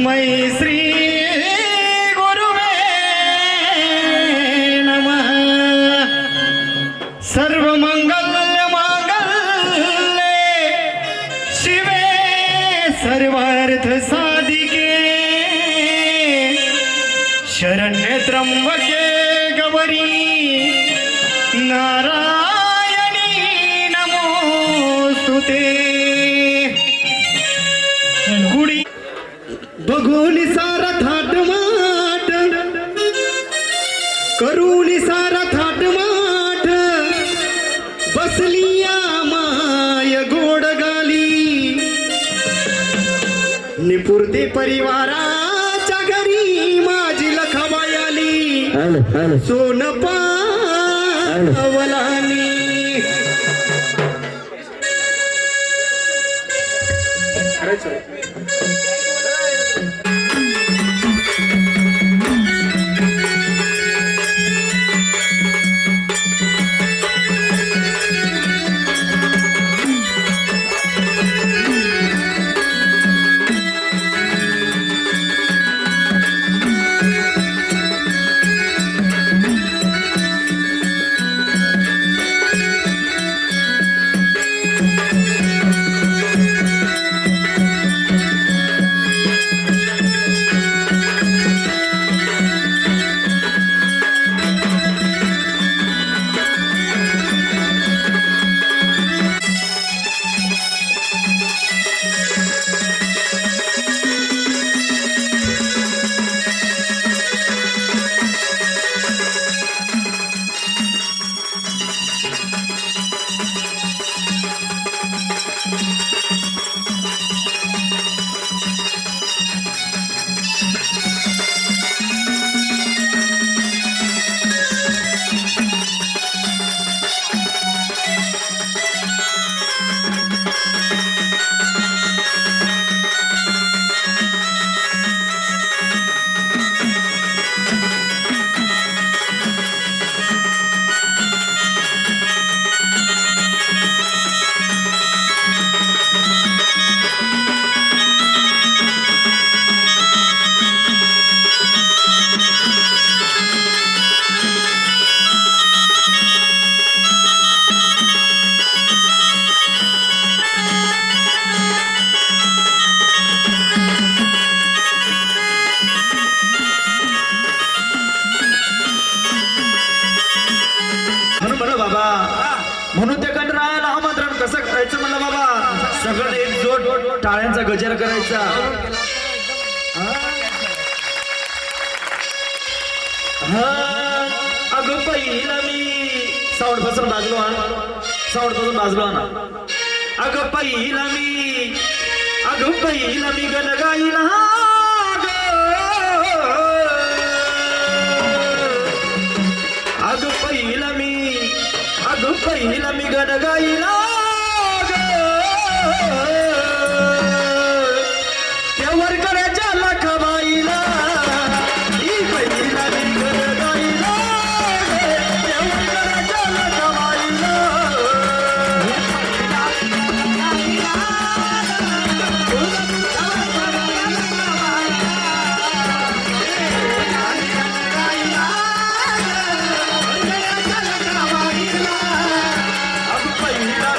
तस्मै श्री गुरुवे नमः। सर्वमंगल मांगल्ये शिवे सर्वार्थ साधिके शरण्ये त्र्यंबके गौरी नारायणी नमोस्तुते। गुडी बघून सारा थाटमाट करून सारा थाटमाट बसली या माय गोड गाली निपुर्ती परिवाराच्या घरी माझी लखाबाई आली सोन पावलानी। म्हणून त्या गणरायाला आमंत्रण कसं करायचं म्हणलं बाबा, सगळं एकजोट टाळ्यांचा गजर करायचा। अगं पहिला मी साऊंड पासून बाजलो ना। अगं पहिला मी गण गाईला अगं पहिला मी गण गाईला त्यावर करायच्या लखाबाईला पहिला मी गण गाईला त्यावर करायच्या लखाबाईला पहिला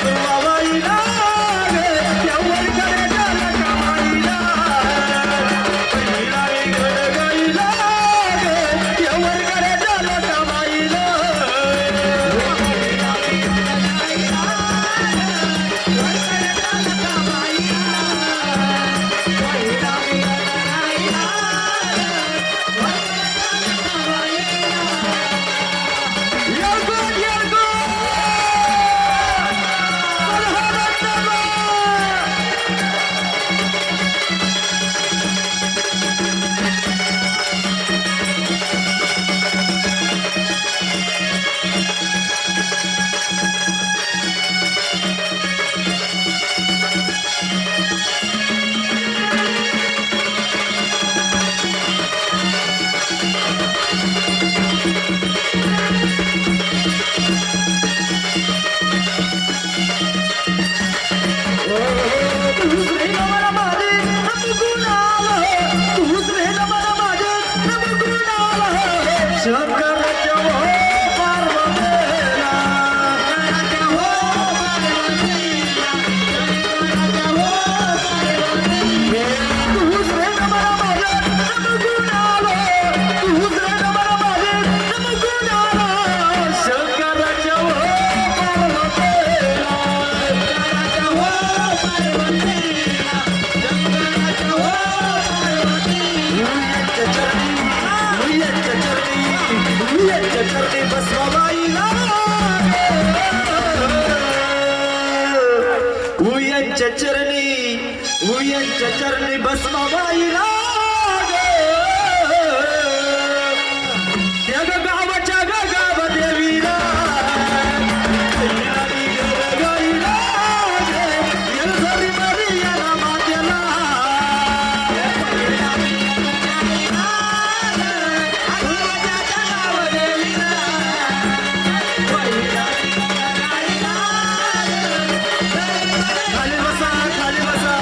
बसवायला देवर कडे झाला कमाईला पहिला गडगईला देवर कडे झाला कमाईला शंकराच्या हो पार्वतीला दुसरे नमन माझे नमगुण आलो दुसरे नमन माझे नमगुण आलो शंकराच्या हो पार्वतीला चरणी बसवायला उयांच्या चरणी बसवायला त्या गावाच्या गाव देवीला गाईला येलझरी मरियाला मातेला खाली बसा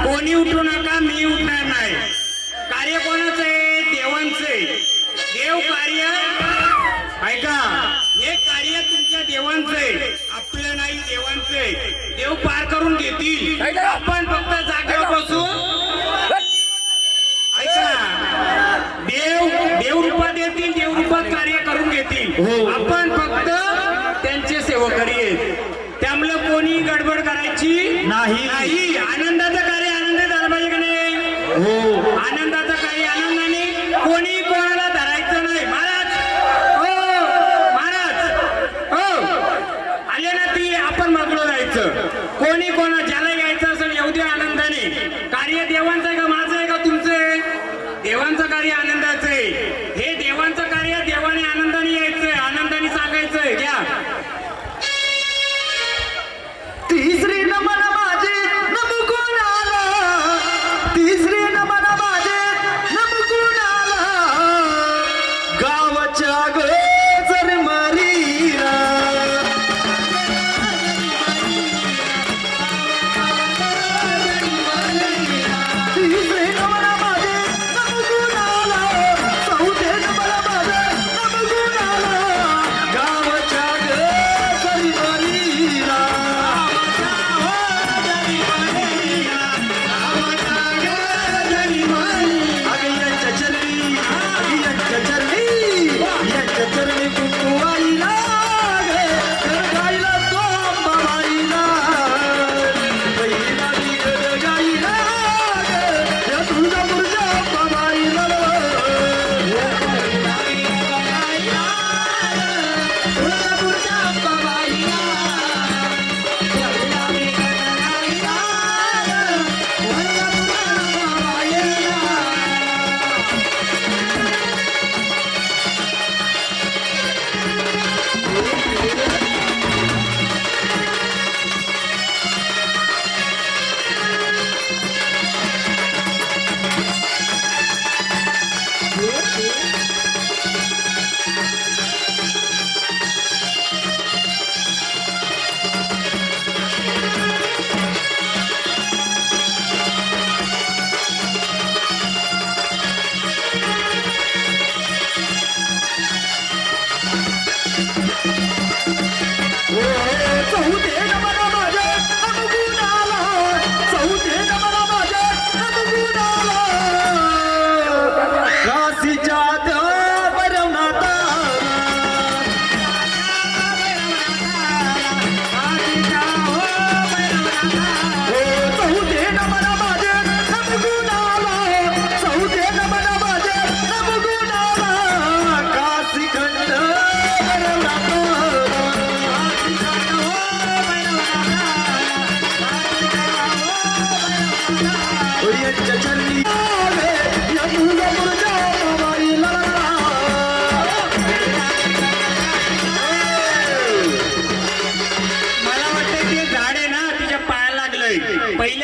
कोणी उठू नका मी उठणार नाही कार्य कोणाचं आहे देवांचं आहे देव कार्य ऐका हे कार्य तुमच्या देवांचं आहे आपलं नाही देवांचं आहे देव पार करून घेतील आपण फक्त जागेवर बसून ऐका देव रूपात येतील देव रूपात कार्य करून घेतील आपण फक्त त्यांचे सेवकरी आहेत त्यामुळे कोणी गडबड करायची नाही आनंदाचं कार्य आनंद झालं पाहिजे का नाही आनंदाचं कार्य आनंदाने कोणी कोणाला धरायचं नाही महाराज आले ना ती आपण मागलो जायचं कोणी कोणा ज्याला यायचं असेल येऊ दे आनंदाने कार्य देवांचं आहे का माझं आहे का तुमचं आहे देवांचं कार्य आनंदाचं आहे हे देवांचं कार्य देवाने आनंदाने यायचंय आनंदाने सांगायचंय घ्या तिसरी नमन माझे नमगुण आला तिसरी नमन माझे नमगुण आला गावाच्या गोजर मरीला तिसरी नमन माझे नमगुण आला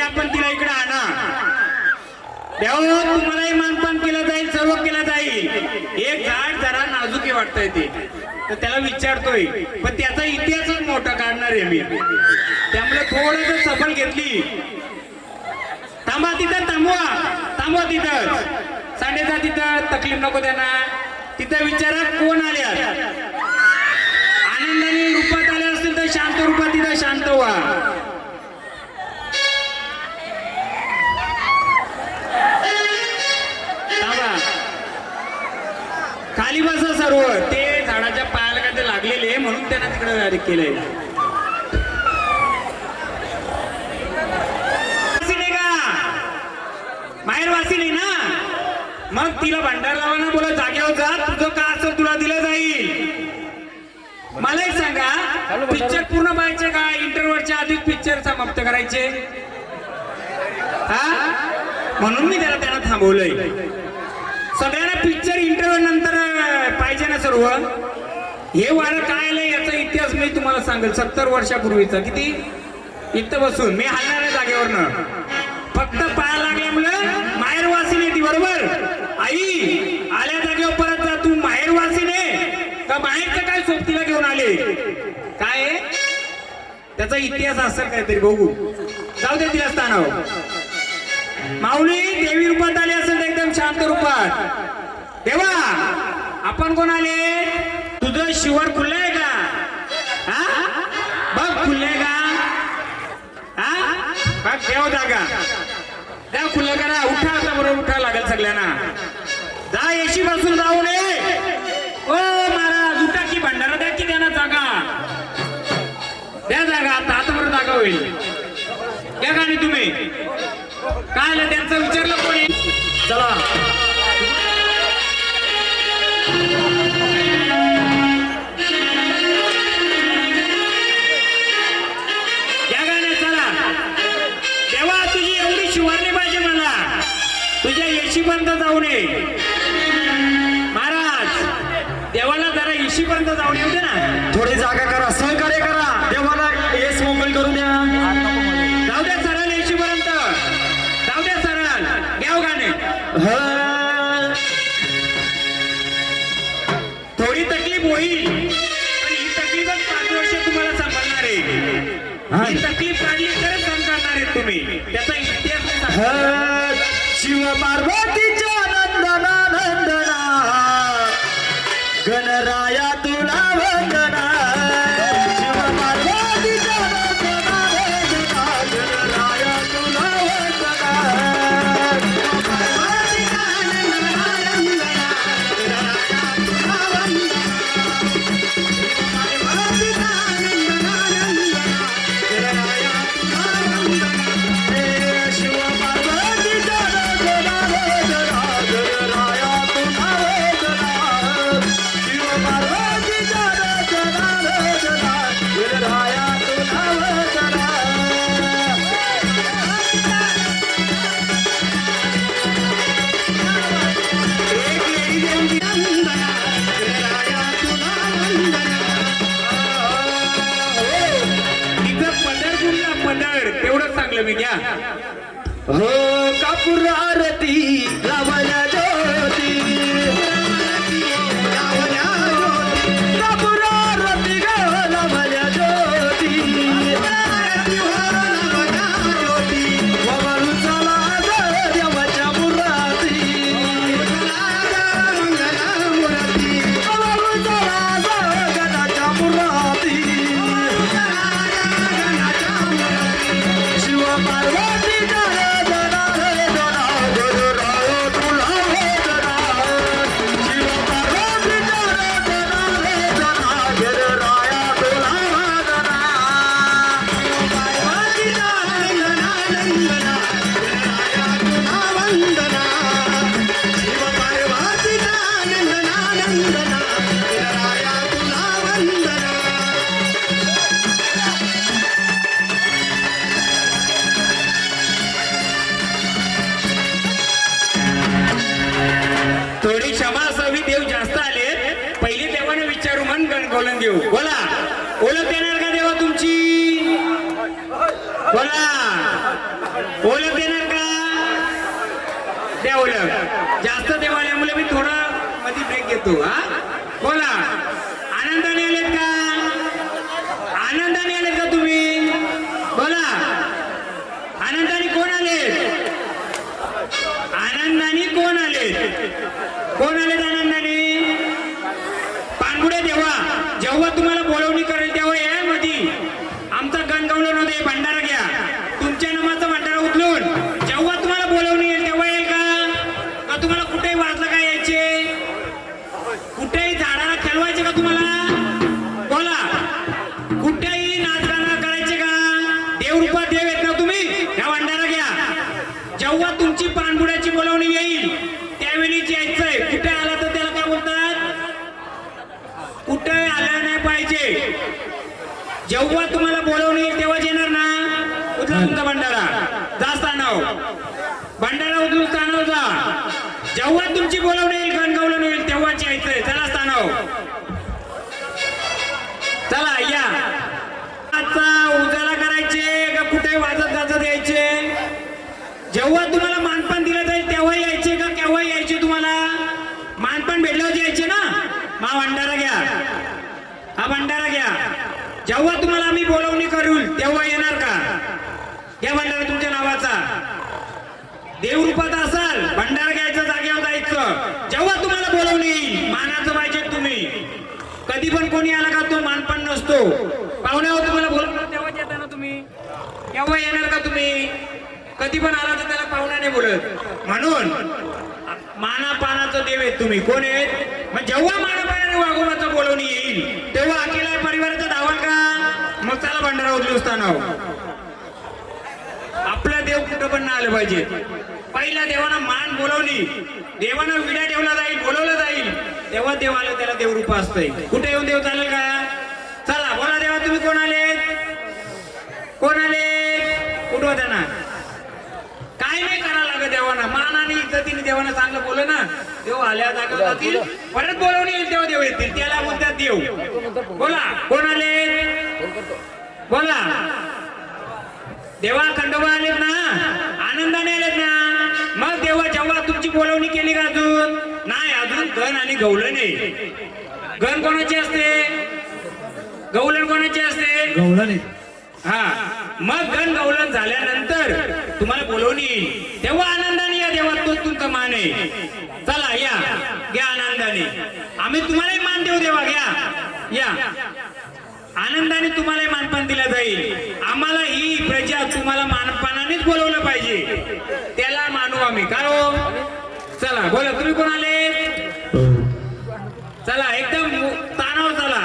आपण तिला इकडे आणा. देवा तुम्हालाही मानपान केलं जाईल, सर्व केलं जाईल. एक झाड जरा नाजूक वाटतंय ते, तर त्याला विचारतोय, पण त्याचा इतिहासच मोठा काढणार आहे मी. त्यामुळे थोडं सफल घेतली. थांबा तिथं, थांबवा तिथं, सांडेचा तिथं तकलीफ नको त्यांना. तिथं विचारा कोण आल्या. आनंदाने रूपात आले असतील तर शांत रूपात तिथं शांत व्हा. खाली बसा सर्व. ते झाडाच्या पायाला काय ते लागलेले म्हणून त्यांना तिकडे केलंय. माहेरवासी नाही ना, मग तिला भंडार लावा ना, बोला जागेवर जा, तुझं का असं तुला दिलं जाईल. मला एक सांगा, पिक्चर पूर्ण पाहायचे का इंटरव्हलच्या आधीच पिक्चर समाप्त करायचे? हा, म्हणून मी त्यांना थांबवलंय. सगळ्यांना पिक्चर इंटरव्ह्यू नंतर पाहिजे ना सर्व. हे वारं काय आलंय याचा इतिहास मी तुम्हाला सांगेल. 70 वर्षापूर्वीचा. किती इथं बसून मी हलणार आहे जागेवरनं. फक्त पाया लागल्यामुळं माहेरवासीने ती, बरोबर आई आल्या जागेवर परत जा. तू माहेरवासीने का माहेरचं काय सोबतीला घेऊन आले? काय त्याचा इतिहास असेल काहीतरी, बघू. जाऊ दे तिला स्थानावर. माऊली देवी रूपात आली असेल तर एकदम शांत रूपात. देवा आपण कोण आले? तुझं शिवर खुललंय का? हा बघ खुललंय का? हा बघ देव जागा देव खुल्लं करा. उठा आता, बरोबर उठा लागेल सगळ्यांना. जा एशी बसून जाऊ नये. ओ महाराज उठा की, भंडारा द्या की त्यांना जागा द्या. जागा आता बरोबर जागा होईल. या गाणी तुम्ही काय आलं त्यांचं विचारलं कोणी? चला या गाण्यात चला. तेव्हा तुझी एवढी शिवारणी पाहिजे मला, तुझ्या येशीपर्यंत जाऊ नये. महाराज देवाला जरा येशीपर्यंत जाऊन येऊ दे ना. थोडी जागा करा, सहकार्य करा. देवाला येस मोकळी करू द्या. जाऊ द्या सरळ येशीपर्यंत, जाऊ द्या सरळ. घ्याव गाणे. थोडी तकलीफ होईल, पण ही तकलीफच 5 वर्ष तुम्हाला सांभाळणार आहे. ही तकलीफ काढली तरच सहन करणार आहे तुम्ही. त्याचा इतिहास नाही सांगणार. शिव पार्वतीच्या नंदना नंदना, गणराया तुला वंदना. शिव पार्वतीच्या नंदना नंदना, गणराया तुला वंदना. तेवढंच सांगलं मी. घ्या हो कापूर आरती लावल्या ज्योती, कापूर आरती ग लावल्या ज्योती. वळू चला ग देवाच्या मुराती, वळू चला ग गणाच्या मुराती. शिव पार्वती थोडी क्षमा असावी. देव जास्त आले. पहिले देवाने विचारू मन गणगोलन देऊ. बोला ओळख देणार का देवा तुमची? बोला करतो हा बोला आनंदाने आलेत का आनंदाने आलेत का तुम्ही बोला आनंदाने कोण आलेत आनंदाने कोण आलेत आनंदाने पानगुडे जेव्हा तुम्हाला बोलवणी करेल तेव्हा या मध्ये आमचा गणगवलं नव्हते भंडारा घ्या तुमच्या नामाचा भंडारा उचलून जेव्हा तुम्हाला बोलवणी येईल तेव्हा येईल का तुम्हाला कुठेही वाजलं का यायचे कुठेही झाडाला खेळवायचे का तुम्हाला बोला कुठेही नाचगाणं करायचे का देव रूपात देव येत ना तुम्ही ह्या भंडारा घ्या जेव्हा तुमची पानबुड्याची बोलवणी येईल त्यावेळीच यायचंय कुठे आला तर त्याला काय बोलतात कुठे आलं नाही पाहिजे जेव्हा तुम्हाला बोलवणी येईल तेव्हाच येणार ना उचला तुमचा भंडारा जा स्थानाव भंडारा उचलून स्थानाव जा जेव्हा तुमची बोलवणी येईल गणगवलं येईल तेव्हाच यायचंय चला स्थानाव चला या उजाला करायचे का कुठे वाजत गाजत यायचे जेव्हा तुम्हाला मानपान दिलं जाईल तेव्हा यायचे का केव्हा यायचे तुम्हाला मानपान भेटल्यावर यायचे ना हा भंडारा घ्या हा भंडारा घ्या जेव्हा तुम्हाला आम्ही बोलवणी करू तेव्हा येणार का घ्या भंडारा तुमच्या नावाचा देवरूपात असाल भंडारा घ्यायचं जागेवर जायचं जेव्हा तुम्हाला बोलवणी येईल मानाचं पाहिजे तुम्ही कधी पण कोणी आला का तो मानपान नसतो पाहुण्यावर तुम्हाला बोलवलं तेव्हाच येता ना तुम्ही केव्हा येणार का तुम्ही कधी पण आला तर त्याला पाहुण्याने बोलत म्हणून मानापानाचं देव आहेत तुम्ही कोण आहेत मग जेव्हा मानापानाने वाघोबाचं बोलवणी येईल तेव्हा अकेला परिवाराचं धावाल का मग त्याला भंडारा उचलू असताना आपला देव कुठं पण नाही आलं पाहिजे पहिला देवानं मान बोलवली देवानं विडा ठेवला जाईल बोलवलं जाईल तेव्हा देव आलं त्याला देवरूप असतंय कुठे येऊन देव चालेल का चला बोला देवा तुम्ही कोण आले कुठं होत्या ना काय नाही करायला लागत देवाना मान आणि इज्जतीने देवाना चांगलं बोल ना देव आल्या जागा जातील परत बोलवणी येईल तेव्हा देव येतील त्याला म्हणतात देव बोला कोण आले बोला देवा खंडोबा आलेत ना आनंदाने आलेत ना मग देवा जेव्हा तुमची बोलवणी केली का अजून नाही अजून गण आणि गवलन नाही गण कोणाची असते गवलन कोणाची असते गवळण हा मग गण गवलन झाल्यानंतर तुम्हाला बोलवणी येईल तेव्हा आनंदाने या देवा तोच तुमचा मान आहे चला या घ्या आनंदाने आम्ही तुम्हालाही मान देऊ देवा घ्या या आनंदाने तुम्हाला मानपान दिलं जाईल आम्हाला ही प्रजा तुम्हाला मानपानानेच बोलवलं पाहिजे त्याला मानू आम्ही काय हो चला बोला तुम्ही कोण आले चला एकदम तानावर चला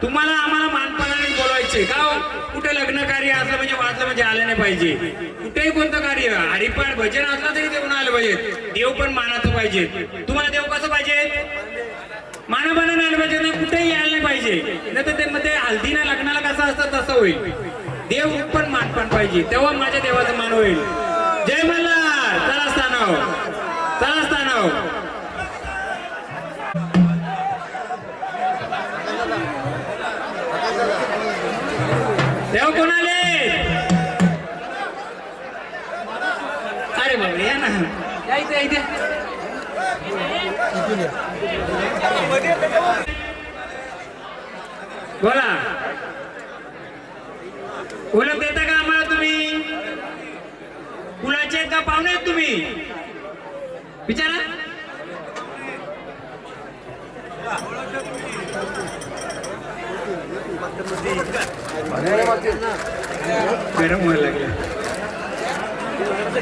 तुम्हाला आम्हाला मानपानाने बोलवायचे का हो कुठे लग्न कार्य असलं म्हणजे वाचलं म्हणजे आलं नाही पाहिजे कुठेही कोणतं कार्य हरिपाठ भजन असलं तरी देऊन आलं पाहिजे देव पण मानाचं पाहिजे तुम्हाला देव कसं पाहिजे मानापानाने आलं पाहिजे ना कुठेही यायला नाही पाहिजे नाही तर ते मध्ये हल्दीना लग्नाला कसं असतं तसं होईल देव पण मानपान पाहिजे तेव्हा माझ्या देवाचं मान होईल जय मल्हार चला स्थानाव चला स्थानाव देव कोण आले अरे बाबा या ना या इथे बोला ओळख देता का आम्हाला तुम्ही कुणाचे का पाहुणे आहेत तुम्ही विचारा गरम व्हायला लागलं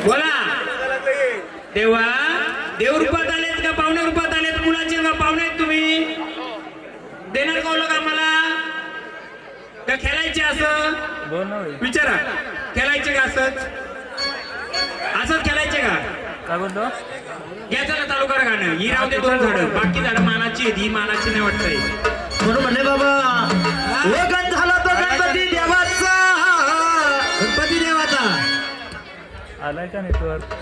बोला तेव्हा देव रूपात आलेत का पाहुणे रूपात आलेत मुलाचे का पाहुणे आहेत तुम्ही देणार का ओळख आम्हाला का खेळायचे असं विचारा खेळायचे का असंच खेळायचे का काय म्हणतो घ्या चला चालू करा गाणं ही राहू दे दोन झाडं बाकी झाडं मानाची आहेत ही मानाची नाही वाटतंय म्हणून म्हणले बाबा गण झाला तो गणपती देवाचा गणपती देवाचा आलाय का नेटवर्क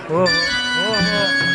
हो हो हो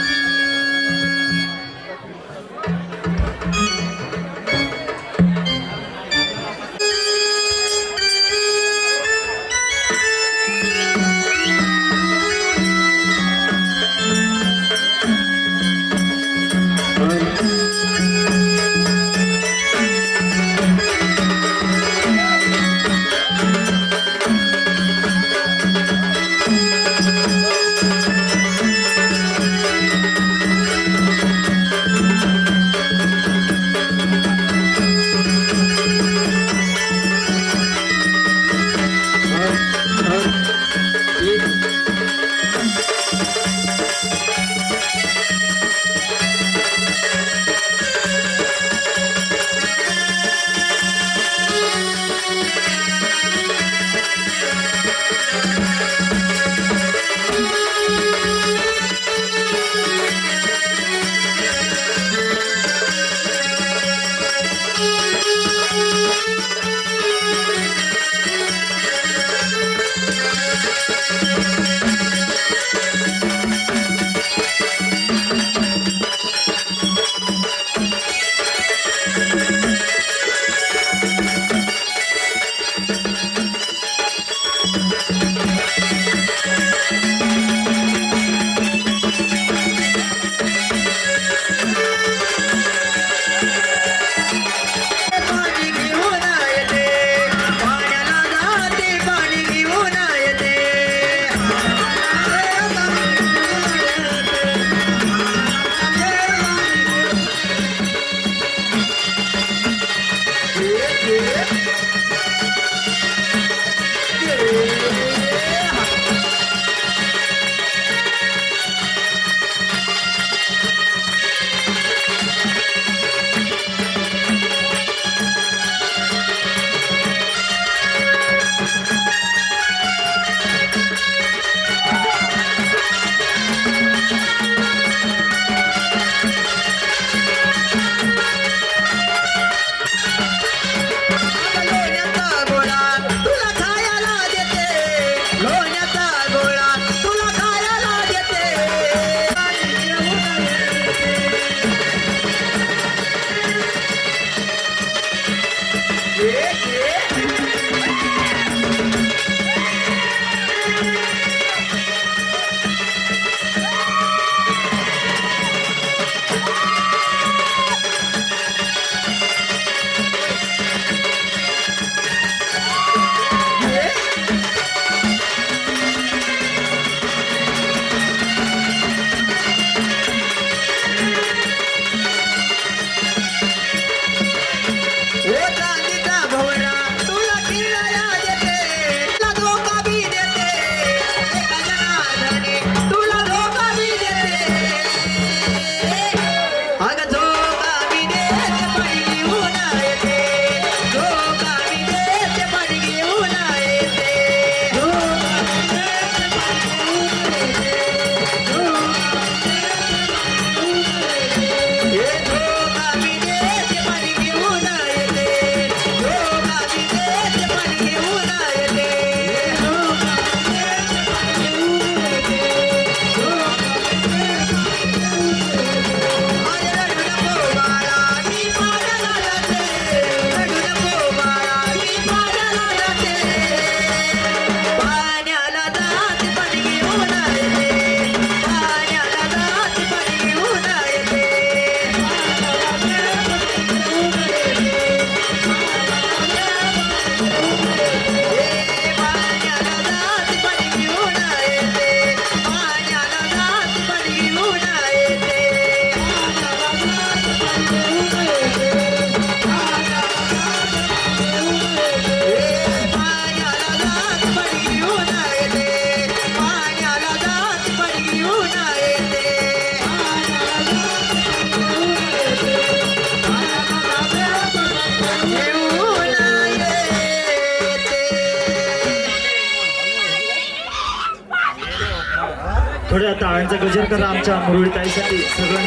थोड्या टाळ्यांचा गजर करा आमच्या मुरळी ताईसाठी सगळं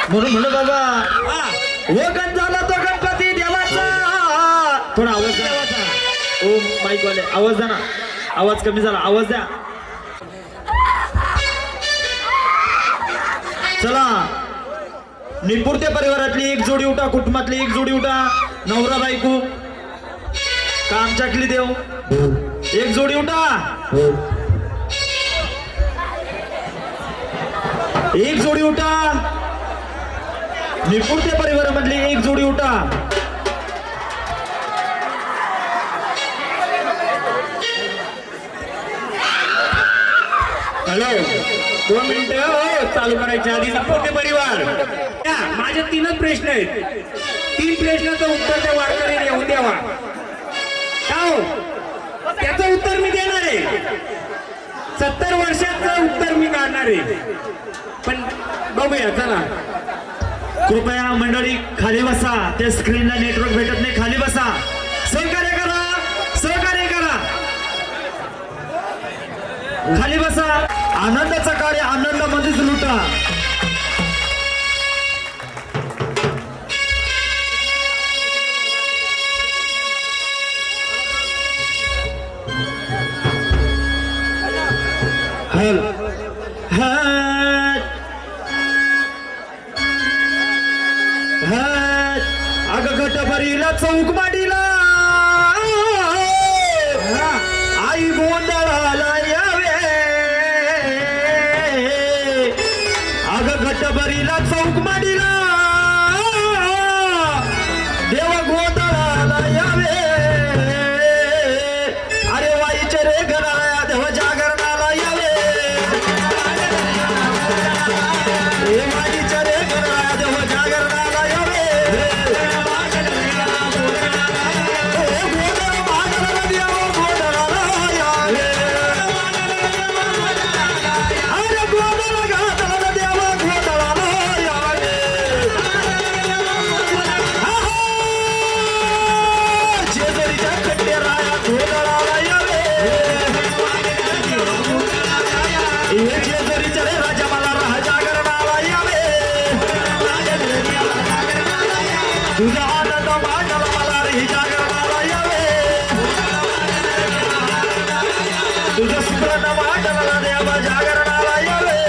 म्हणून म्हणलं बाबा वगन झाला तो गणपती देवाचा. थोडा आवाज द्या ओ माईक वाले, आवाज द्या ना, आवाज कमी झाला, आवाज द्या. चला निपुरते परिवारातली एक जोडी उठा, कुटुंबातली एक जोडी उठा, नवरा बायको का आमच्यातली देव एक जोडी उठा, एक जोडी उठा, निपुरते परिवारामधली एक जोडी उठा. हॅलो 2 मिनिटं हो चालू करायच्या आधी निपुरते परिवार या, माझे 3च प्रश्न आहेत. 3 प्रश्नाचं उत्तर त्या वारकरी येऊन द्यावा. का हो त्याचं उत्तर मी देणार आहे. 70 वर्षाचं उत्तर मी काढणार आहे. पण बघूया चला. कृपया मंडळी खाली बसा, त्या स्क्रीनला नेटवर्क भेटत नाही, खाली बसा, सहकार्य करा, सहकार्य करा, खाली बसा. आनंदाचा कार्य आनंदामध्येच लुटा. अग गटभरीला चौक माडीला आई गोंधळाला यावे. अग गटभरीला चौक माडीला देव गोंधळाला यावे. अरे वाईचे रे घराया देव जागरणाला यावे. वाईचे रे घराया देव जागरणाला यावे. राजा मला राजा करणारा यावे. तुझा आनंद मांडला मला रे जागरणारा यावे. तुझं सुप्रण मांडला देव जागरणारा यावे.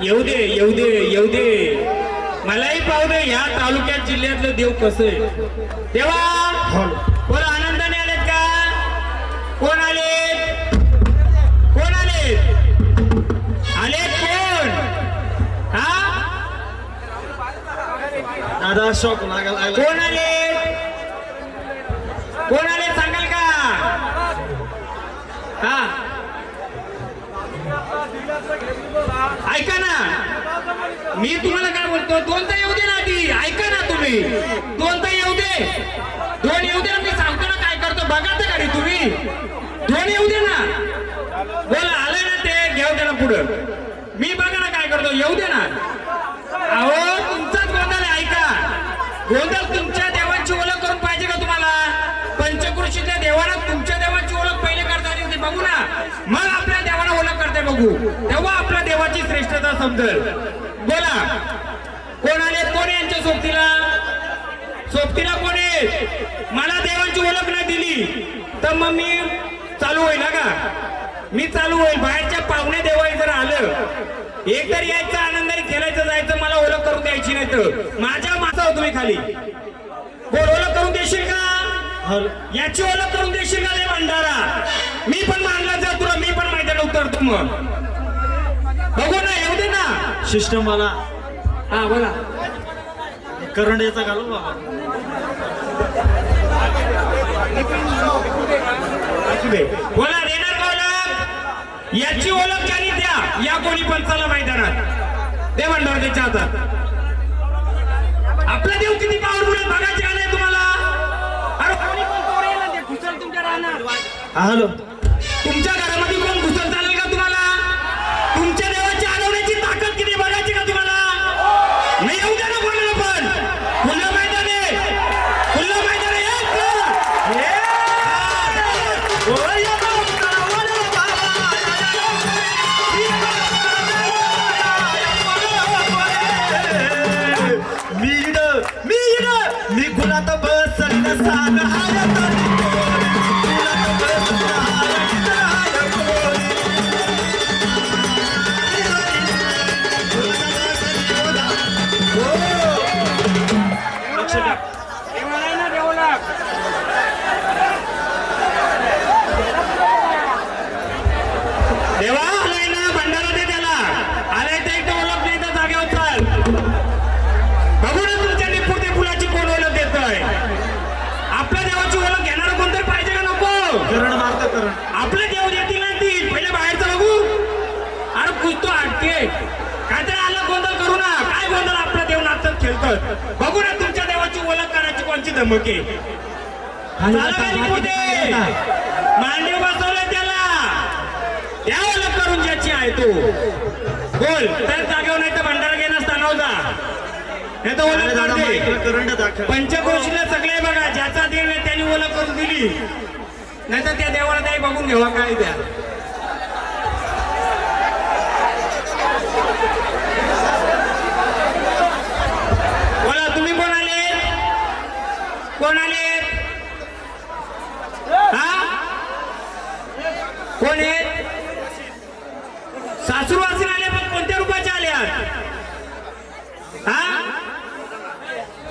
येऊ दे येऊ दे येऊ दे, मलाही पाहू दे ह्या तालुक्यात जिल्ह्यातलं देव कसं आहे. देवा कोण आनंदाने आलेत का? कोण आलेत? कोण आलेत? आलेत कोण? हा दादा शॉक लागला. कोण आलेत? कोण आलेत सांगाल का? हा ऐका ना, मी तुम्हाला काय बोलतो, 2 तर येऊ दे ना आधी. ऐका ना तुम्ही, 2 तर येऊ दे, 2 येऊ दे ना. मी सांगतो ना काय करतो बघा तर घरी तुम्ही. 2 येऊ दे ना. बोला आलंय ना ते, घेऊ दे ना पुढं. मी बघा ना काय करतो, येऊ दे ना. अहो तुमचाच गोंधळ आहे. ऐका, गोंधळ तुमच्या देवाची ओळख करून पाहिजे का तुम्हाला? पंचकृषीच्या देवाला तुमच्या देवाची ओळख पहिले करता येते बघू ना, मग आपल्या देवाला ओळख करते बघू, तेव्हा आपल्या देवाची देवाची श्रेष्ठता समजेल. बोला कोण आले, कोण यांच्या सोबतीला, सोबतीला कोण आहेत? मला देवाची ओळख नाही दिली तर मग मी चालू होईल ना का? मी चालू होईल. बाहेरच्या पाहुणे देवाई जर आलं एक तर यायचं आनंदाने खेळायचं जायचं, मला ओळख करून द्यायची नाही तर माझ्या माथा तुम्ही खाली. बोल ओळख करून देशील का? याची ओळख करून देशील का? रे भंडारा मी पण मानला जा तुला, मी पण मैदान उतरतो. मग बघू ना, येऊ दे ना सिस्टम वाला. हा बोला. करंट याचा घालू बाबा. असू दे. बोला देणार का ओळख? याची ओळख ज्यांनी द्या या कोणी पण चला मैदानात दे भंडारा त्याच्या हातात. आपला देव किती पावरफुल आहे बघायचे का नाही तुम्हाला? अरे कोणी पण चोर येईल ना, ते घुसल तुमच्या राहणार. हॅलो, तुमच्या घरामध्ये कोण घुसल चालेल का तुम्हाला? तुमच्या देवाची अडवण्याची ताकद किती बघायची का तुम्हाला? नाही येऊ द्या ना कोणाला पण. खुलं मैदान आहे, खुलं मैदान आहे. मी गुलात बसल सांग हाय तरी गुलात बसल हाय देवा आलाय ना भंडारा दे त्याला. आलाय तर एक ओळख नाही तर जागेवर चाल. बघू ना तुमच्या निपुणते फुलाची कोण ओळख देतोय. आपल्या देवाची ओळख घेणार कोणतरी पाहिजे का नको? करण मारता करण. आपले देव देतील ना ती पहिले बाहेरचं बघू. अरे कुठतो हटके काहीतरी आलं गोंधळ करू ना. काय गोंधळ? आपला देव नाचत खेळतोय. बघू ना तुमच्या देवाची ओळख करायची कोणची धमक आहे. मांडीव बसवलं त्याला, त्या ओळख करून ज्याची आहे तो बोल. तर जागेवर नाही तर भंडारा घेणं स्थानावर जा. नाही तर ओळख करते. करंट दाखव. पंचक्रोशीला सगळे बघा, ज्याचा देव आहे त्यांनी ओळख करून दिली. नाही तर त्या देवाला काही बघून घ्यावा काय द्या. बोला तुम्ही कोण आले? कोण आले? हा कोण आहेत? सासूरवासीन आले पण कोणत्या रूपाचे आल्यात? हा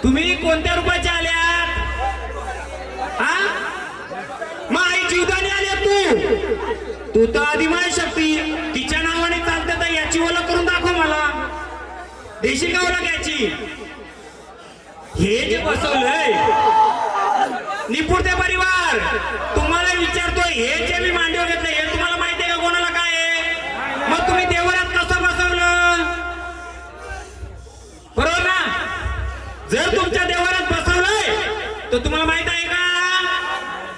तुम्ही कोणत्या रूपाचे आल्यात? हा मग आई जीवदानी आले. तू तर आदिमाय शक्ती तिच्या नावाने चालते तर याची ओळख करून दाखव मला. देशील का ओळख याची? हे जे बसवलंय निपुणते परिवार तुम्हाला विचारतोय, हे जे मी मांडीवर घेतलं हे तुम्हाला माहिती आहे का कोणाला काय आहे? मग तुम्ही देवरात कसं बसवलं? बरोबर ना? जर तुमच्या देवरात बसवलंय तर तुम्हाला माहित आहे का?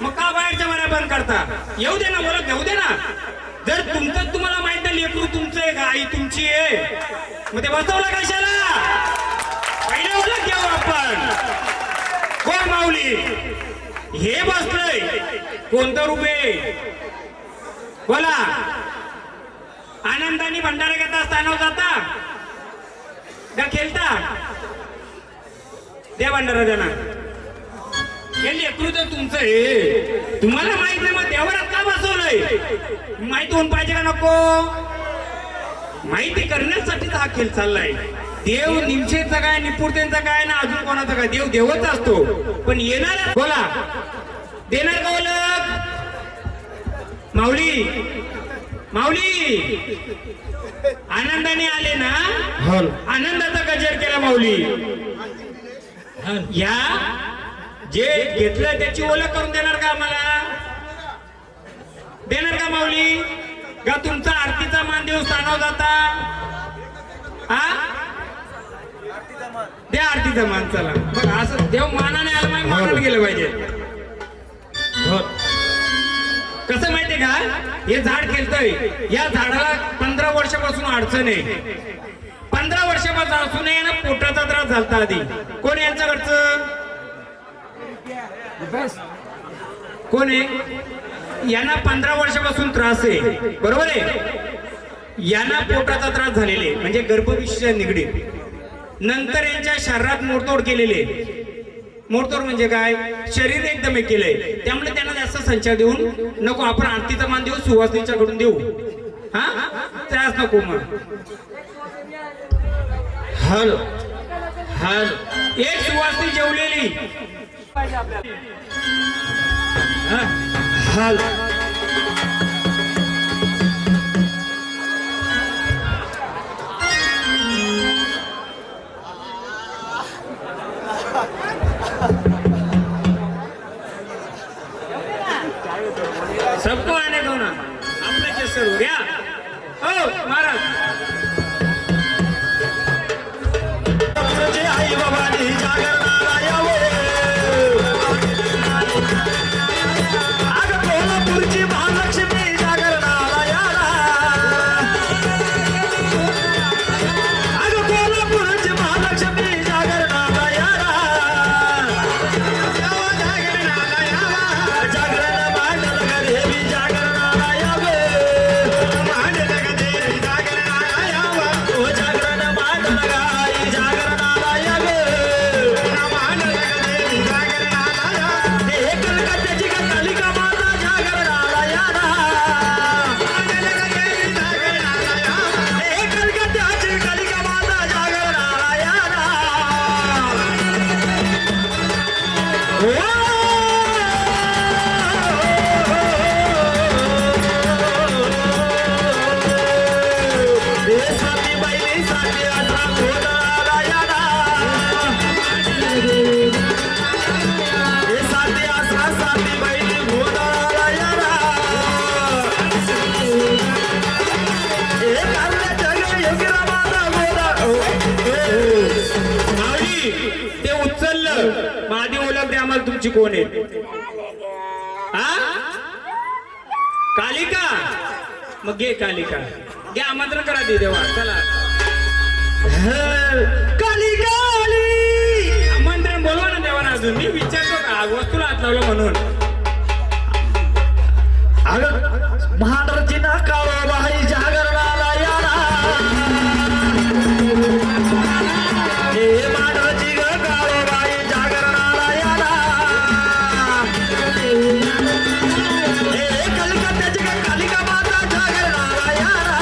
मग का बाहेरच्या बऱ्या बंद करता? येऊ दे ना ओळख, घेऊ दे ना. जर तुमचं तुम्हाला माहित नाही लेकरू तुमचं आहे का आई तुमची आहे मग ते बसवलं कशाला? पहिले ओळख घेऊ आपण. कोण माऊली? हे बसलंय कोणतं रूप आहे? बोला. आनंदाने भंडारा घेता स्थानावर जाता का खेळता? द्या भंडारा द्या ना. हे लेकरू तर तुमचं आहे, तुम्हाला माहित नाही मग देवरात का बसवलंय? माहिती होऊन पाहिजे का नको? माहिती करण्यासाठीच हा खेळ चाललाय. देव निमशेचा काय, निपुणतेचा काय ना अजून कोणाचा काय, देव देवच असतो. पण येणार बोला देणार का ओळख? माऊली माऊली आनंदाने आले ना, आनंदाचा गजर केला माऊली. या जे घेतलं त्याची ओळख करून देणार का आम्हाला? देणार का माऊली? का तुमचा आरतीचा मान देऊन स्थानावर जाता? हा द्या आरतीचा मान. चला बघा असं देव मानाने आला माहिती मानायला गेलं पाहिजे. कसं माहितीये का? हे झाड खेळतय, या झाडाला 15 वर्षापासून अडचण आहे. 15 वर्षापासून असून ना पोटाचा त्रास झालता आधी. कोण यांच्या घरचं? कोण आहे? यांना 15 वर्षापासून त्रास आहे. बरोबर आहे? यांना पोटाचा त्रास झालेले म्हणजे गर्भविषय निगडीत नंतर यांच्या शरीरात मोडतोड केलेले मोडतोड म्हणजे काय शरीर एकदम एक केलंय त्यामुळे त्यांना जास्त संचार देऊन नको आपण आरतीचा मान देऊ सुवासिनीच्याकडून देऊ हा त्रास नको मग हॅलो हॅलो एक सुवासिनी जेवलेली हा? हॅलो सबको आने दो ना आपल्या चेष्टर हो गया हो महाराज आई बाबांनी जागरणाला यावं अगं कोल्हापूरची महालक्ष्मी जागरणाला याला अगं कोल्हापूरची महालक्ष्मी जागरणाला याला जागरण मांडलं ग देवी जागरणाला यावं मांडलं ग देवी जागरणाला यावं ओ जागरण मांडलं ग आई जागरणाला यावं मांडलं ग देवी जागरणाला यावं हे कलकत्त्याची ग कालिका माता जागरणाला याला मांडलं ग देवी जागरणाला यावं हे कलकत्त्याची कालिका माता जागरणाला याला साथी बैली साथी असा गोदाला याला साथी असा साथी बैली गोदाला याला कारल्या जग योगिरा माझा माऊली ते उचललं माझी ओळख द्या आम्हाला तुमची कोण आहे हा कालिका मग घे कालिका घे आमंत्रण करा दे देवा चला काली काली आमंत्रण बोलवा ना देवाना अजून मी विचारतो का वस्तूला हात लावलं म्हणून अगं महाराजी ना काळोबाई जागरणाला याला हे महाराजी ग काळोबाई जागरणाला याला हे कलकत्त्याची ग कालिका माता जागरणाला याला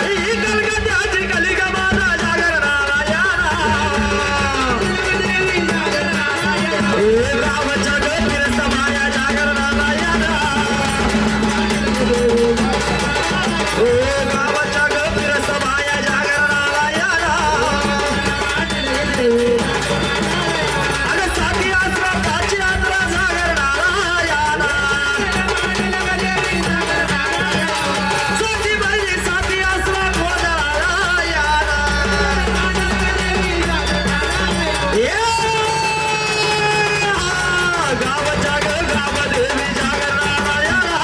ही कलकत्त्याची कालिका माता जागरणाला याला हे गावच्या ग फिरसमाया जागरणाला याला हो गावच्या ग फिरसमाया जागरणाला याला अगं साथी आसरा पाची आसरा जागरणाला याला साथी बाई साथी आसरा गोदाला याला गावच्या ग गाव देवी जागरणाला याला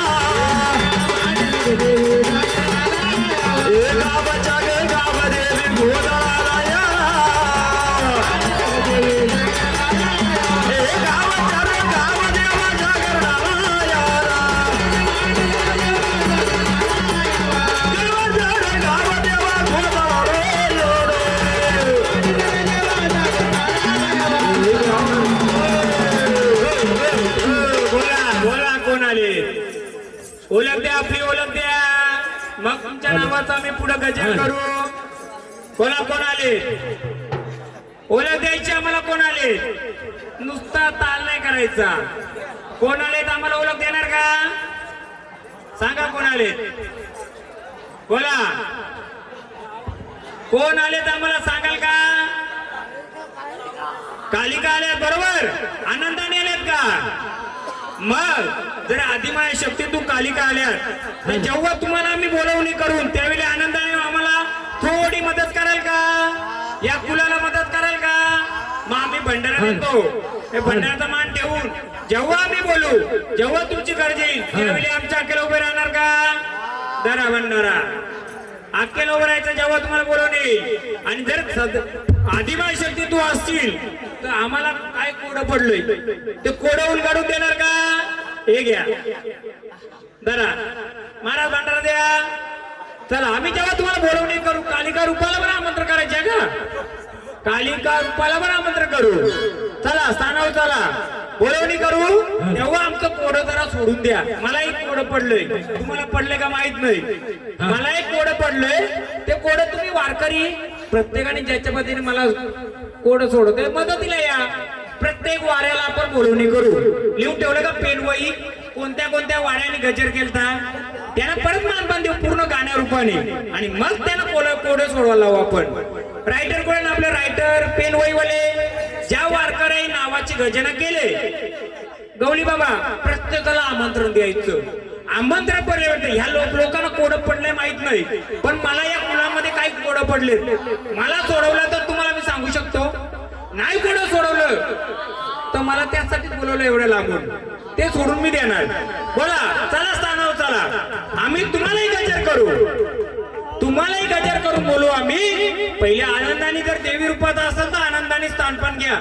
गावच्या ग गाव देवी गोदाला याला गावच्या ग गाव देवा जागरणाला याला गावच्या ग गाव देवा बोला बोला कोण आले ओळख द्या आपली ओळख द्या मग तुमच्या नावाचा आम्ही पुढे गजर करू बोला कोण आले ओळख द्यायची आम्हाला कोण आले नुसता ताल नाही करायचा कोण आले आम्हाला ओळख देणार का सांगा कोण आले बोला कोण आले आम्हाला सांगाल का कालिका आल्यात बरोबर आनंदाने आल्यात का मग जर आदिमाय शक्तीतून कालिका आल्यात तर जेव्हा तुम्हाला आम्ही बोलवणी करून त्यावेळी आनंदाने आम्हाला थोडी मदत कराल का या कुलाला मदत कराल का मग आम्ही भंडारा देतो हे भंडाराचा मान ठेवून जेव्हा आम्ही बोलू जेव्हा तुमची गरज येईल त्यावेळी आमच्या अकेला उभे राहणार का दरा भंडारा अकेला उभं राहायचं जेव्हा तुम्हाला बोलवणे येईल आणि जर आदिमाय शक्ती तू असतील तर आम्हाला काय कोडं पडलोय ते कोडं उलगाडून देणार का हे घ्या जरा महाराज भांडारा द्या. चला आम्ही जेव्हा तुम्हाला बोलवणी करू कालिका रूपाला पण आमंत्रण करायचे का? कालिका रूपाला पण आमंत्रण करू. चला स्थानावर चला बोलवणी करू तेव्हा आमचं कोडं जरा सोडून द्या. मला एक कोडं पडलंय, तुम्हाला पडले का माहित नाही. मला एक कोडं पडलंय, ते कोडं तुम्ही वारकरी प्रत्येकाने ज्याच्या पद्धतीने मला कोडं सोडत मदतीला या. प्रत्येक वाऱ्याला आपण बोलवणी करू. लिहून ठेवलं का पेन वही कोणत्या कोणत्या वाड्याने गजर केलता त्यांना परत मानपान देऊ पूर्ण गाण्या रूपाने आणि मग त्यांना कोडं सोडवायला लावू आपण. रायटर कोण आपले रायटर पेन वही वाले ज्या वारकरी नावाची गजना केले गवळी बाबा प्रत्येकाला आमंत्रण द्यायचं. आमंत्रण पडले ह्या लोकांना कोडं पडलंय माहित नाही, पण मला या मुलामध्ये काही कोडं पडले मला सोडवलं तर तुम्हाला मी सांगू शकतो. नाही कोडं सोडवलं तर मला त्यासाठीच बोलवलं एवढं लांबून, ते सोडून मी देणार. बोला चला स्थानावर चला. आम्ही तुम्हालाही गजर करू, तुम्हालाही गजर करून बोलू आम्ही. पहिले आनंदाने जर देवी रूपात असेल तर आनंदाने स्थानपान घ्या.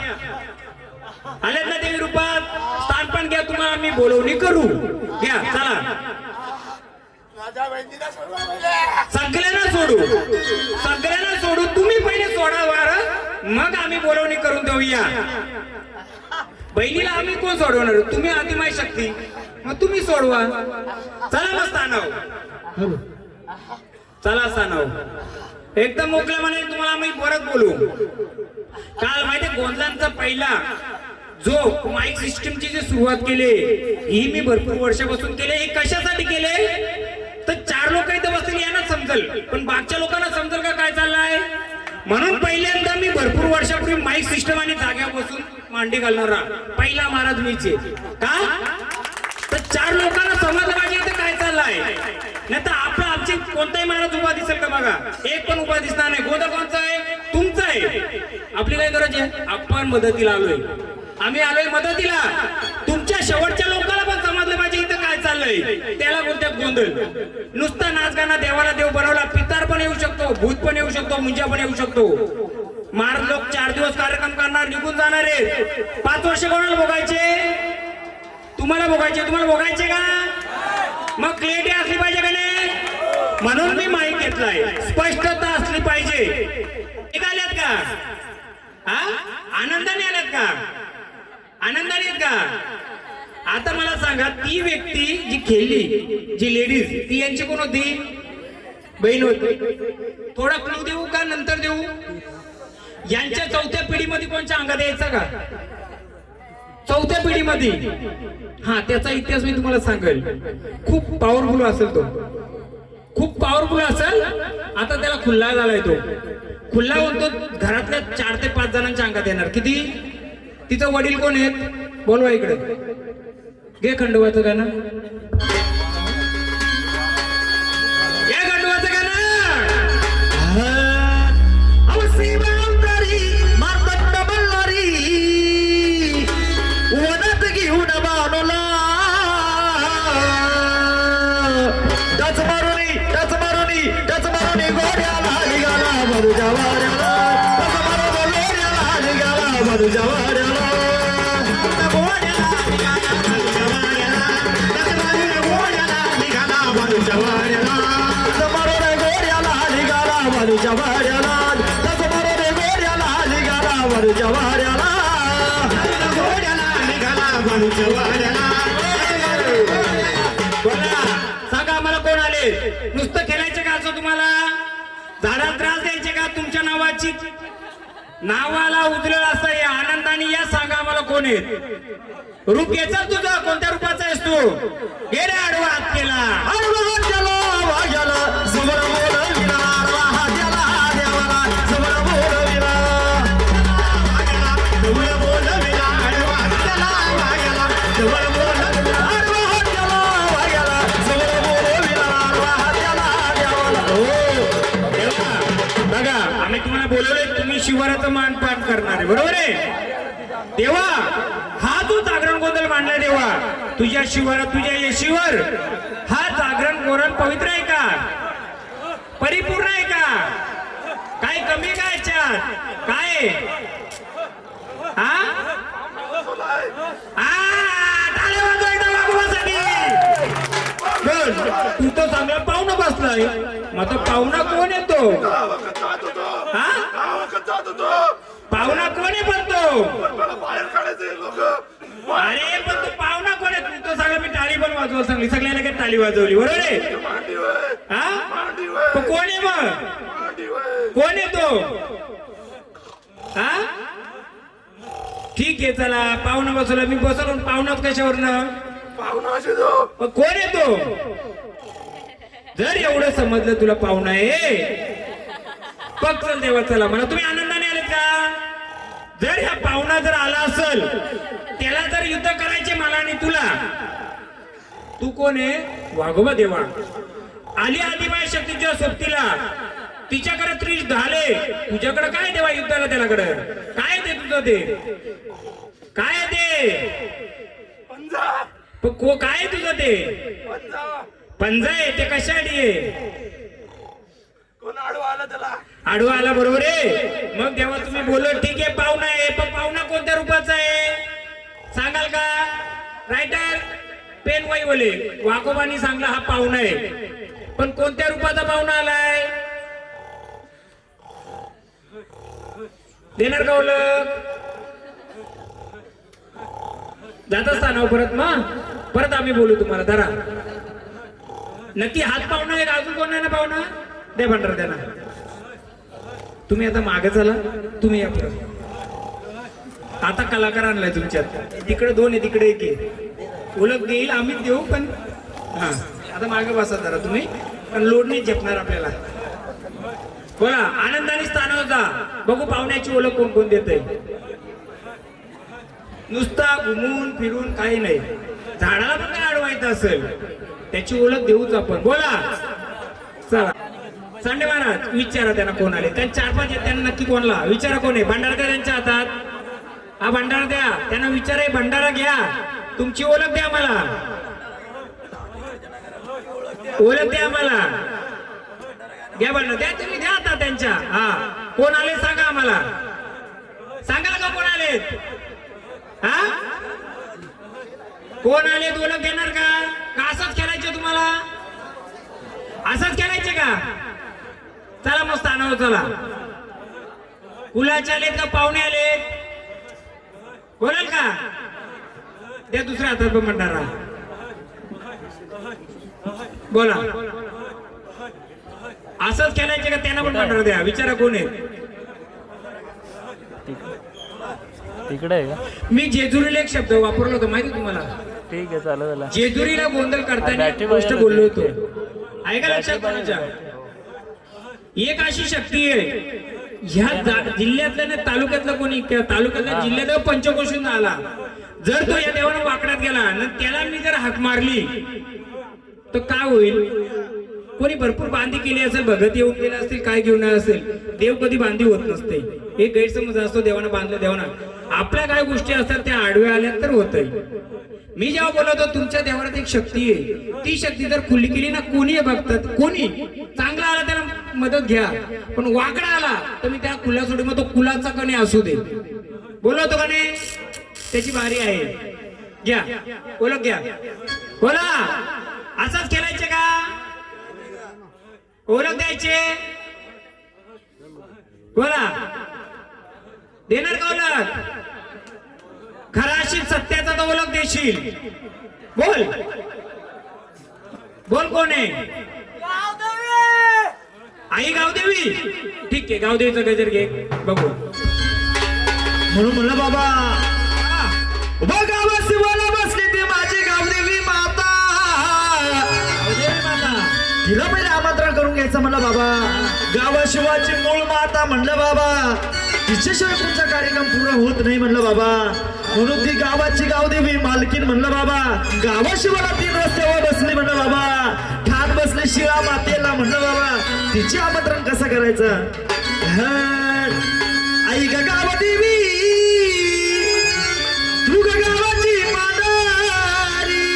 आलेत ना देवी रूपात स्थानपान घ्या. तुम्हाला आम्ही बोलवणी करू. घ्या चला. सगळ्यांना सोडू, सगळ्यांना सोडू. तुम्ही पहिले सोडा वार, मग आम्ही बोलवणी करून देऊया. बहिणीला आम्ही कोण सोडवणार? तुम्ही आदिमाय शक्ती, मग तुम्ही सोडवा. चला मग स्थानावर चला स्थानावर एकदम मोकळ्या म्हणे तुम्हाला आम्ही परत बोलू. काल माहिती गोंधळांचा पहिला जो माईक सिस्टमची जी सुरुवात केली ही मी भरपूर वर्षापासून केले. हे कशासाठी केले तर 4 लोक इथं बसतील यांना समजेल, पण बाकीच्या लोकांना समजेल का काय चाललंय. म्हणून पहिल्यांदा मी भरपूर वर्षापूर्वी माईक सिस्टम आणि जाग्यावर बसून मांडी घालणारा पहिला महाराज मीचे. का तर 4 लोकांना समजलं पाहिजे इथं काय चाललंय. नाही तर आपला आमची कोणताही महाराज उभा दिसेल का बघा, एक पण उभा दिसणार नाही. गोंधळ कोणचा आहे? तुमचा आहे. आपली काय गरज आहे? आपण मदतीला आलोय, आम्ही आलोय मदतीला. तुमच्या शेवटच्या लोकांना पण समजलं पाहिजे इथं काय चाललंय. त्याला बोलतात गोंधळ. नुसता नाच गाणं देवाला देव बनवला, पितार पण येऊ शकतो, भूत पण येऊ शकतो, मुंजा पण येऊ शकतो. महाराज लोक 4 दिवस कार्यक्रम करणार निघून जाणार आहेत. 5 वर्ष कोणाला भोगायचे? तुम्हाला भोगायचे. तुम्हाला भोगायचे का? मग क्लिअरिटी असली पाहिजे का नाही? म्हणून मी माईक घेतलाय. स्पष्टता असली पाहिजे. आल्यात का? हा आनंदाने आल्यात का? आनंदाने आहेत का? आता मला सांगा ती व्यक्ती जी खेळली जी लेडीज ती यांची कोण होती? बहीण होती. थोडा क्लू देऊ का नंतर देऊ? यांच्या 4थ्या पिढीमध्ये कोणच्या अंगात यायचा का? 4थ्या पिढीमध्ये. हा त्याचा इतिहास मी तुम्हाला सांगेल. खूप पॉवरफुल असेल तो, खूप पॉवरफुल असेल. आता त्याला खुल्ला झालाय. तो खुल्ला होतो घरातल्या 4 ते 5 जणांच्या अंगात येणार. किती? तिचं वडील कोण आहेत? बोलवा इकडे. घे खंडोबाचं गाणं, घे खंडोबाचं गाणं. वनात घेऊन बाणूला टच मारुनी गोड्याला निघाला मधुच्या वाऱ्याला. टच मारून गोड्याला निघाला मधुच्या वाऱ्याला. सांगा मला कोण आले? नुसतं खेळायचे का असं तुम्हाला? झाडाला त्रास द्यायचे का? तुमच्या नावाची नावाला उजळेल असं या आनंदाने या. सांगा मला कोण आहेत? रूप घ्यायचा तुझं? कोणत्या रूपाचा आहेस तू? घे रे आडवा हात केला. बघा आम्ही तुम्हाला बोलवले, तुम्ही शिवाराचं मानपान करणार आहे बरोबर आहे. देवा हा तू जागरण गोंधळ मांडला. देवा तुझ्या शिवारात तुझ्या येशीवर हा जागरण गोरण पवित्र आहे का? परिपूर्ण आहे का? काय कमी काय याच्यात? काय टाळ्या वाजवा एकदा वागोबासाठी. तू तर चांगला पाहुणा बसलाय. मग आता पाहुणा कोण येतो? गावाकडे जात होतो. हा गावाकडे जात होतो. पाहुणा कोण आहे पण तो? पण मला बाहेर काढायचे लोक. अरे पण तो पाहुणा कोण आहे? तू तर सांगा मी टाळी पण वाजवायला सांगली. सगळ्यांना काय टाळी वाजवली बरोबर आहे? मांडी वय. हा मांडी तो वय. कोण आहे मग? मांडी वय. कोण येतो? हा ठीक आहे चला पाहुणा बसवला मी बसवलो. पाहुणाच कशावरनं? पाहुणा असे जो. मग कोण येतो? जर एवढं समजलं तुला पाहुणा आहे पग चल देवा चला. मला तुम्ही आनंदाने आलेत का? जर ह्या पाहुणा जर आला असेल त्याला जर युद्ध करायचे मला आणि तुला, तू कोण आहे? वाघोबा देवा. आली आदिबाई शक्तीच्या सोबतीला तिच्याकडे त्रिश झाले. तुझ्याकडे काय देवा युद्धाला? त्यालाकडे काय ते तुझं ते काय ते पंजा. काय तुझं ते पंजा. पंजा आहे ते कशासाठी आहे? कोण आडवा आला त्याला? आडवा आला बरोबर आहे. मग तेव्हा तुम्ही बोलत ठीक आहे पाहुणा आहे. पण पाहुणा कोणत्या रूपाचा आहे सांगाल का? रायटर पेन वाई बोले वाघोबानी सांगला हा पाहुणा आहे. पण कोणत्या रूपाचा पाहुणा आलाय? देणार का ओळख? जात असताना परत मग परत आम्ही बोलू तुम्हाला. धरा नक्की हात पाहुणा आहे. अजून कोण आहे ना पाहुणा? दे भंडार द्या ना. तुम्ही आता मागे चला. तुम्ही या पुढे. आता कलाकार आणलाय तुमच्यात. तिकडे दोन आहे तिकडे एक आहे. ओळख देईल आम्ही देऊ पण हा आता मागे बसा जरा तुम्ही. पण लोड नाही झेपणार आपल्याला. बोला आनंदाने स्थानावर जा. बघू पाहुण्याची ओळख कोण कोण देतंय. नुसता घुमून फिरून काही नाही. झाडाला पण काय अडवायचं असेल त्याची ओळख देऊच आपण. बोला चला. सांडे महाराज विचारा त्यांना कोण आले. त्यांना 4-5 आहेत त्यांना नक्की कोणला विचारा कोण आहे. भंडारा द्या त्यांच्या हातात. हा भंडारा द्या त्यांना विचारा. भंडारा घ्या. तुमची ओळख द्या मला. ओळख द्या मला. घ्या भंडारा द्या. तुम्ही द्या आता त्यांच्या. हा कोण आले सांगा आम्हाला. सांगाल का कोण आलेत? हा कोण आले? ओळख देणार का? असंच खेळायचे तुम्हाला? असंच खेळायचे का? चला मस्त आणावं चला. कुलाचे आलेत का पाहुणे आलेत? बोलाल का? त्या दुसऱ्या हातात पण म्हणणारा. बोला असंच खेळायचे का? त्यांना पण म्हणणार द्या. विचारा कोण आहे? तिकडे आहे का? मी जेजुरीला एक शब्द वापरला होता माहिती तुम्हाला? ठीक आहे चालेल झाला. जेजुरीला गोंधळ करताना एक गोष्ट बोललो होतो. ऐका लक्षात कोणाच्या? एक अशी शक्ती आहे ह्या जिल्ह्यातल्या ना तालुक्यातला कोणी तालुक्यातल्या जिल्ह्यात पंचकोशीन आला. जर तो या देवानं वाकड्यात गेला ना त्याला मी जर हाक मारली तर काय होईल? कोणी भरपूर बांधी केली असेल. भगत येऊन गेला असतील काय घेऊन असेल. देव कधी बांधी होत नसते. एक गैरसमज असतो देवानं बांधलं देवानं. आपल्या काय गोष्टी असतात त्या आडव्या आल्या तर होतंय. मी जेव्हा बोलतो तुमच्या देवारात एक शक्ती आहे. ती शक्ती जर खुली केली ना कोणी बघतात. कोणी चांगला आला त्याला मदत घ्या. पण वाकडा आला तर मी त्या कुला सोडी मग तो कुलाचा कणे असू दे. बोलवतो का नाही? त्याची बारी आहे. घ्या ओळख घ्या. बोला असंच खेळायचे का? ओळख द्यायचे. बोला देणार का ओळख? खराशी सत्याचा तर ओळख देशील. बोल बोल कोण आहे? आई गावदेवी. ठीक आहे गावदेवीचा गजर घे बघू. म्हणून म्हणलं बाबा गावा शिवाला बसली ती माझी गावदेवी माता. गावदेवी माता तिला पहिले आमंत्रण करून घ्यायचं म्हणलं बाबा. गावा शिवाची मूळ माता म्हणलं बाबा. तिच्याशिवाय तुमचा कार्यक्रम पूर्ण होत नाही म्हणलं बाबा. म्हणून ती गावाची गावदेवी मालकीन म्हणलं बाबा. गावा शिवाला 3 रस्त्यावर बसली म्हणलं बाबा. ठाण बसली शिवा मातेला म्हणलं बाबा. तिचे आमंत्रण कसं करायचं? आई ग गावदेवी तू ग गावाची मादारी.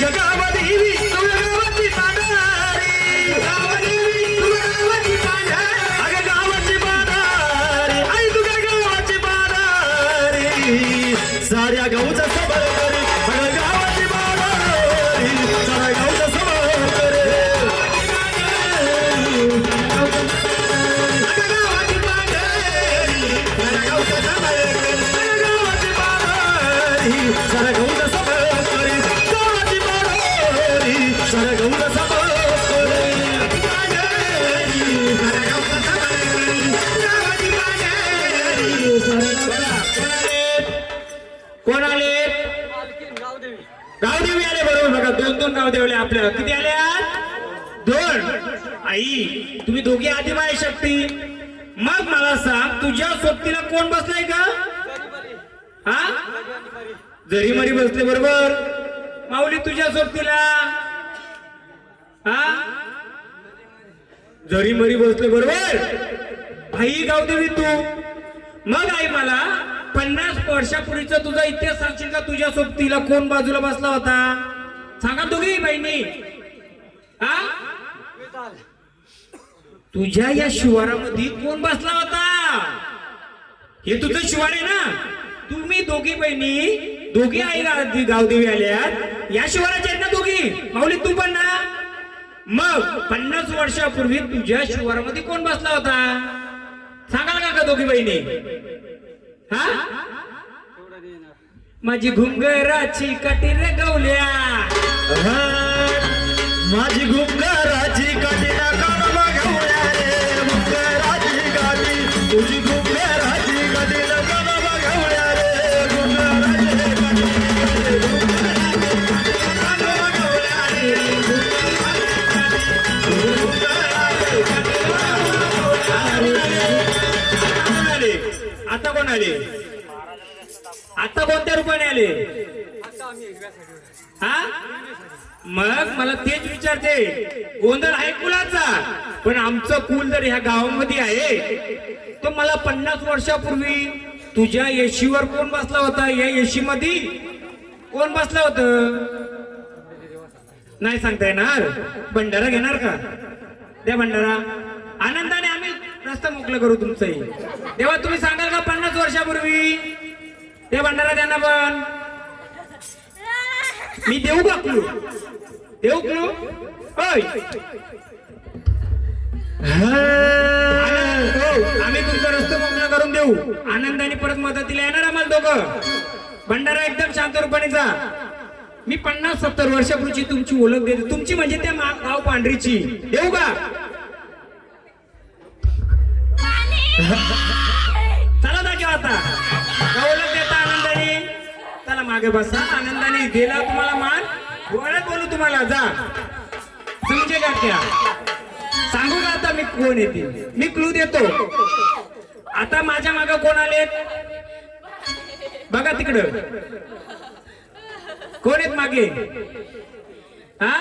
ग गावादेवी तुझ्या गावाची पांढरी गावादेवी तुझ्या गावाची पांढरी अगं गावाची पांढरी आई तुझ्या गावाची पांढरी साऱ्या गावचा सबर करे अगं गावाची पांढरी साऱ्या गावचा सबर करे सारा गौंड सभा करी गावाची बाळी सारा गौंड सभा करी सारा गौंड सभा करी गावाची बाळी कोण आले गावदेवी आले बरोबर बघा 2-2 गावदेवले आपल्या किती आल्या 2 आई तुम्ही दोघे आधी माय शक्ती मग मला सांग तुझ्या सोबतीला कोण बसलाय का हा जरी मरी बसले बरोबर माऊली तुझ्या सोबतीला हा जरी मरी बसले बरोबर आई गावदेवी तू मग आई मला 50 वर्षापूर्वीचा तुझा इतिहास सांगशील का तुझ्या सोबतीला कोण बाजूला बसला होता सांगा दोघी बहिणी हा तुझ्या या शिवारामध्ये कोण बसला होता हे तुझं शिवार आहे ना तुम्ही दोघी बहिणी दोघी आई गावदेवी आल्यात या शिवाराच्या आहेत ना दोघी माऊली तू पण ना मग 50 वर्षापूर्वी तुझ्या शिवारामध्ये कोण बसला होता सांगाल का दोघी बहिणी हा माझी घुंगराची काठी रे गवल्या माझी घुंगराची काठी ना कानाला घावल्या रे घुंगराची काठी तुझी घुंगराची काठी ना कानाला घावल्या रे घुंगराची कानाला घावल्या रे आता कोण आले आता कोणत्या रूपाने आले हा मग मला तेच विचारते गोंधळ आहे कुलाचा पण आमचं कुल जर ह्या गावामध्ये आहे तर मला 50 वर्षापूर्वी तुझ्या येशीवर कोण बसला होता या येशीमध्ये कोण बसला होत नाही सांगता येणार भंडारा घेणार का द्या भंडारा आनंदाने आम्ही रस्ता मोकळं करू तुमचंही तेव्हा तुम्ही सांगाल का 50 वर्षापूर्वी ते भंडारा त्यांना पण मी देऊ का क्लू देऊ क्लू होय आम्ही तुमचा रस्ता मोकळा करून देऊ आनंदाने परत मदतीला येणार आम्हाला दोघं भंडारा एकदम शांत रूपाने जा मी 50-70 वर्षापूर्वीची तुमची ओळख देते तुमची म्हणजे त्या गाव पांढरीची देऊ का चला जागे आता ओळख देता आनंदाने चला मागे बसा आनंदाने दिला तुम्हाला मान ओळख बोलू तुम्हाला जा समजे का क्या सांगू का आता मी कोण येते मी क्लू देतो आता माझ्या मागे कोण आले बघा तिकडं कोण आहेत मागे हा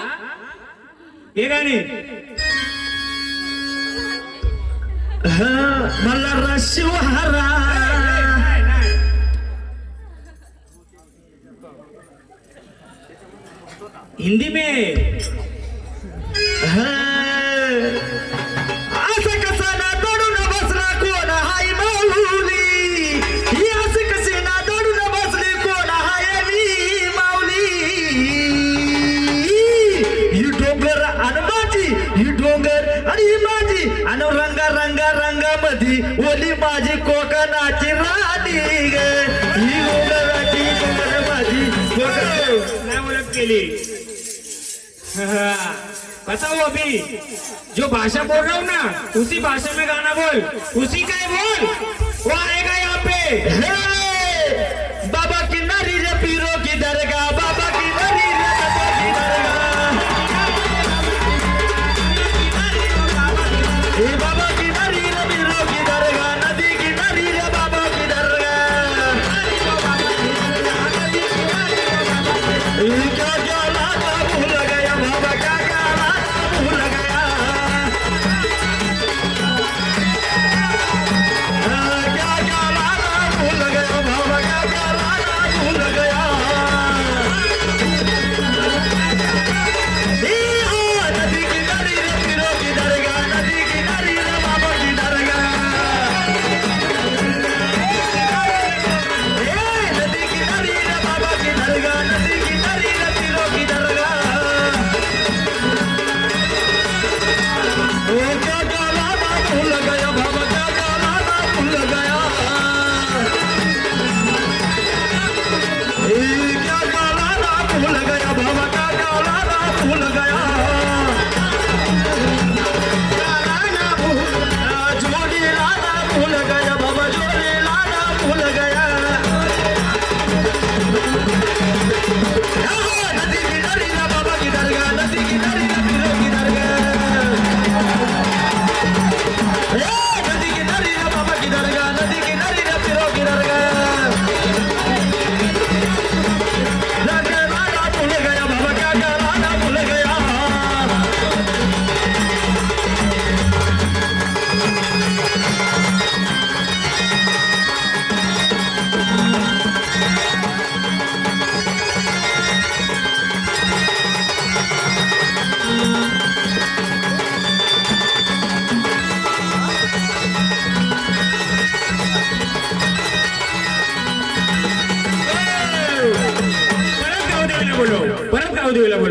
हे गाणे मल्हार शिवहारा हिंदी में असं कसा ना दडून बसला कोण हाय माऊली ही असं कसे ना दडून बसली कोण हाय मी माऊली ही डोंगर आणि माझी ही डोंगर आणि ही माझी आणि रंगामध्ये ओली माझी कोकणाची राणी ग ही डोंगराची डोंगर माझी कोकण नाही ओळख केली बताओ अभी जो भाषा बोल रहा हूँ ना उसी भाषा में गाना बोल उसी का ही बोल वो आएगा यहाँ पे हे बाबा की नारी रे पीरो की दरगाह बाबा की नारी रे बाबा की दरगाह हे बाबा की नारी रे पीरो की दरगाह नदी की नारी रे बाबा की दरगाह क्या क्या लाता भूल गया बाबा क्या क्या लाता भूल गया क्या क्या लाता भूल गया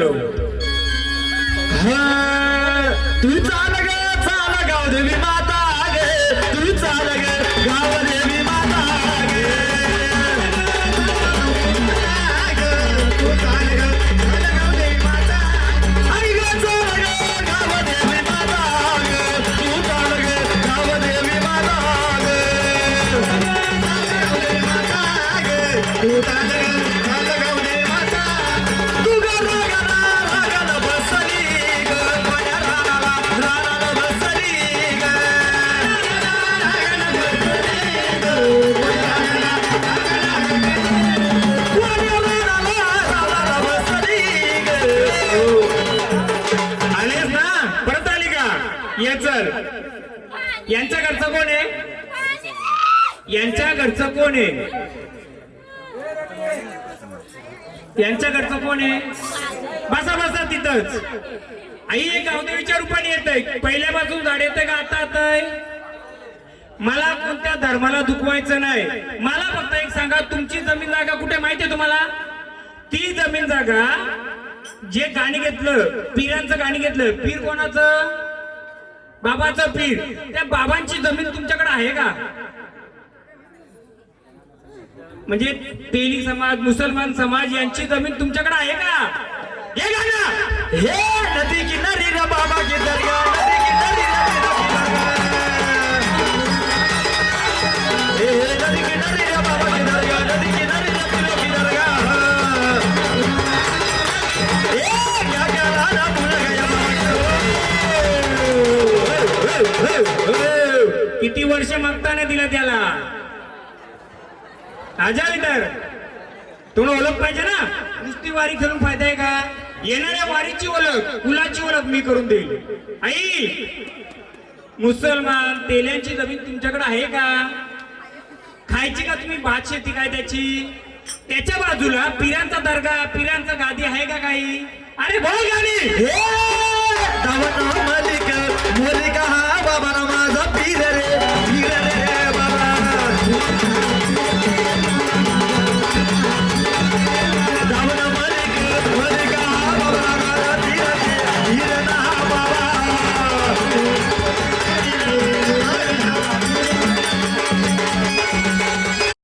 बोलव. तू चाल ग चाल गावदेवी माता गे तू चाल ग गावदेवी माता गे तू चाल ग गावदेवी माता आई ग चाल ग गावदेवी माता गे तू चाल ग गावदेवी माता गे तू चाल ग गावदेवी माता तू ग रागाला बसली ग माझ्या रानाला बसली ग आलेस ना परत आली का ये चल. यांच्या घरचं कोण आहे यांच्या घरचं कोण आहे यांच्या घरचं कोण आहे बसा बसा तिथंच. आई एक गावदेवीच्या रूपाने येतंय पहिल्यापासून झाड येतंय का आता येतंय. मला कोणत्या धर्माला दुखवायचं नाही. मला फक्त एक सांगा तुमची जमीन जागा कुठे माहितीये तुम्हाला. ती जमीन जागा जे गाणी घेतलं पीरांचं गाणी घेतलं पीर कोणाचं बाबाचं पीर त्या बाबांची जमीन तुमच्याकडे आहे का. म्हणजे तेली समाज मुसलमान समाज यांची जमीन तुमच्याकडे आहे का. हे गाणं हे नदी किनारी रे बाबा की दर्गा नदी किनारी रे नदी किनारी रे बाबा की दर्गा नदी किनारी रे दर्गा ए क्या क्या राना भूल गया. किती वर्ष मागताना दिलं त्याला. राजा विदर तुम्हाला ओळख पाहिजे ना. नुसती वारी खेळून फायदा आहे का. येणाऱ्या वारीची ओळख कुलाची ओळख मी करून देईल. आई मुसलमान तेल्यांची जमीन तुमच्याकडे आहे का. खायची का तुम्ही भात शेती काय त्याची. त्याच्या बाजूला पिरांचा दर्गा पिरांचा गादी आहे का काही. अरे बोल गाणी हे दावत मालिक